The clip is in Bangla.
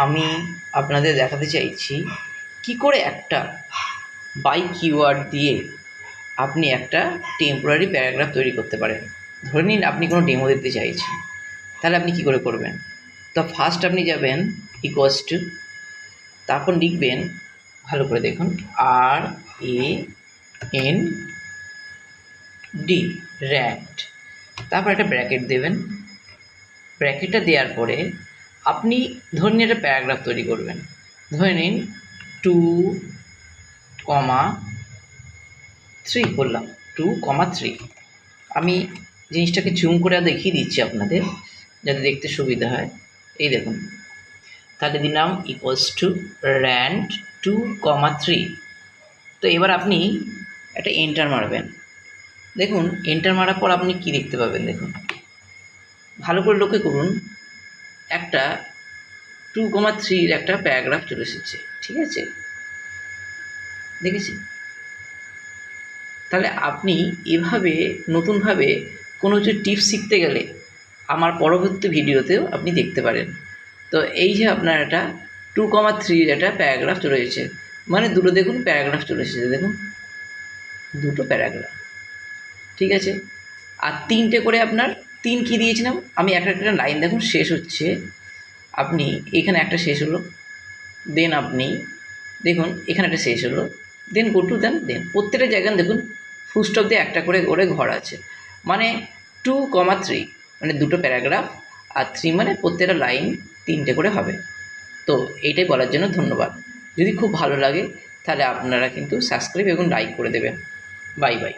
আমি আপনাদের দেখাতে চাইছি কি করে একটা বাই কিওয়ার্ড দিয়ে আপনি একটা টেম্পোরারি প্যারাগ্রাফ তৈরি করতে পারেন। ধরে নিন আপনি কোনো ডেমো দিতে চাইছেন, তাহলে আপনি কি করে করবেন? তো ফার্স্ট আপনি যাবেন ইকুয়ালস টু, তারপর লিখবেন, ভালো করে দেখুন, RAND, র্যান্ড, তারপর একটা ব্র্যাকেট দেবেন। ব্র্যাকেটটা দেওয়ার পরে আপনি ধরে নিন একটা প্যারাগ্রাফ তৈরি করবেন। ধরে নিন 2,3 করলাম, 2,3। আমি জিনিসটাকে জুম করে দেখিয়ে দিচ্ছি আপনাদের যাতে দেখতে সুবিধা হয়। এই দেখুন, তাহলে দিলাম ইকুয়ালস টু র্যান্ড 2,3। তো এবার আপনি একটা এন্টার মারবেন। দেখুন এন্টার মারার পর আপনি কি দেখতে পাবেন, দেখুন ভালো করে লক্ষ্য করুন, একটা 2,3 একটা প্যারাগ্রাফ চলে এসেছে। ঠিক আছে, দেখেছি? তাহলে আপনি এভাবে নতুনভাবে কোনো কিছু টিপস শিখতে গেলে আমার পরবর্তী ভিডিওতেও আপনি দেখতে পারেন। তো এই যে আপনার একটা 2,3 একটা প্যারাগ্রাফ চলে এসেছে, মানে দুটো দেখুন প্যারাগ্রাফ চলে এসেছে, দেখুন দুটো প্যারাগ্রাফ। ঠিক আছে, আর তিনটে করে আপনার তিন কী দিয়েছিলাম আমি, একটা একটা লাইন দেখুন শেষ হচ্ছে, আপনি এখানে একটা শেষ হলো, দেন আপনি দেখুন এখানে একটা শেষ হলো, দেন গো টু দেন প্রত্যেকটা জায়গায় দেখুন ফুল স্টপ দিয়ে একটা করে ঘর আছে, মানে 2,3 মানে দুটো প্যারাগ্রাফ, আর 3 মানে প্রত্যেকটা লাইন তিনটে করে হবে। তো এইটাই বলার জন্য ধন্যবাদ। যদি খুব ভালো লাগে তাহলে আপনারা কিন্তু সাবস্ক্রাইব এবং লাইক করে দেবেন। Bye bye.